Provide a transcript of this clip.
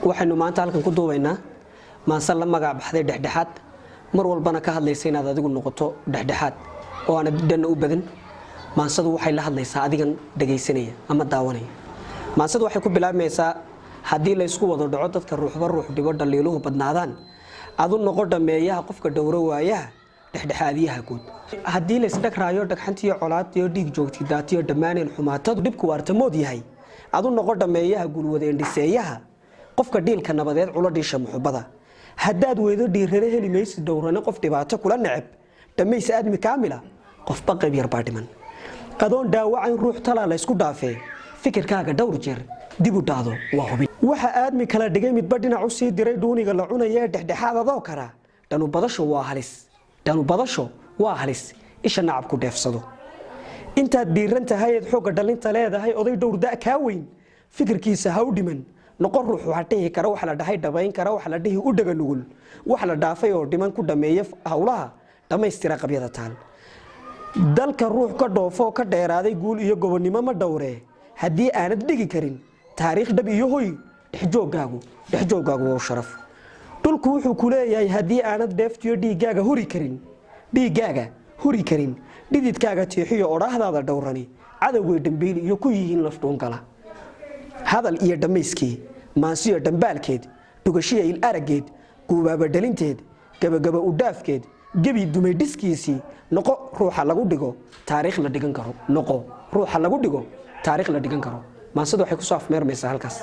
waxaynu maanta halkan ku duubaynaa maansal la magac baxday dhexdhexaad mar walbana ka hadlaysa inaad adigu noqoto dhexdhexaad oo aan dhan u badan maansadu waxay la hadlaysaa adigan dhageysanaya ama daawanaya maansadu waxay ku bilaabmaysaa hadii la isku wada dhaco dadka ruuxba ruux dhibo dhaliiluhu badnaadaan adu noqo dhameeyaha qofka dhowro waayaha dhexdhexaadiyaha guud hadii la isdhagraayo dhagxantiyo colaadiyo dhiig joogti daatiyo dhamaaneen xumaatadu dhibku waartamood yahay adu noqo dhameeyaha gulwadeen dhiseeyaha qofka dhiilka nabadeed culo dhiisha muxubada haddaad weydo dhiirare heli maysid dhowrane qof dhibaato kula neceb dhamaysa aadmi kaamila qofba qayb yar baa dhiman adoon dhaawacayn ruux talaa la isku dhaafee fikirkaaga dhowr jeer dib u dhaado waa hubin waxa aadmi kala dhigay midba dhinac u sii diray dhuuniga la cunaya dhexdhexaad adoo kara dhanu badasho waa halis isha nacab ku dheefsado intaad dhiiran tahay eed xooga dhalinta leedahay oday dhowr da' kaa weyn fikirkiisa ha u dhiman noqon ruux waxa dhihi kara wax la dhahay dhabayn kara wax la dhihi u dhaga nugul wax la dhaafay oo dhiman ku dhameeya hawlaha dhamaystira qabyada taal dalka ruux ka dhoofo ka dheeraaday guul iyo gobonnimo ma dhowree haddii aanad dhigi karin taariikh dhab iyo hoy dhexjoogaagu waa sharaf dhulku wuxuu ku leeyahay haddii aanad dheeftiyo dhiigaaga huri karin dhididkaaga tiixiyo odhaahdaada dhowrani cadowgay dhambiil iyo ku yihiin lafdhuungala hadal iyo dhammayskii maansiyo dhambaalkeed dhugashiya il araggeed guubaaba dhalinteed gabagaba u dhaafkeed gebi dumay dhiskiisii noqo ruuxa lagu dhigo taariikh la dhigan karo maansadu waxay ku soo afmeermaysaa halkaas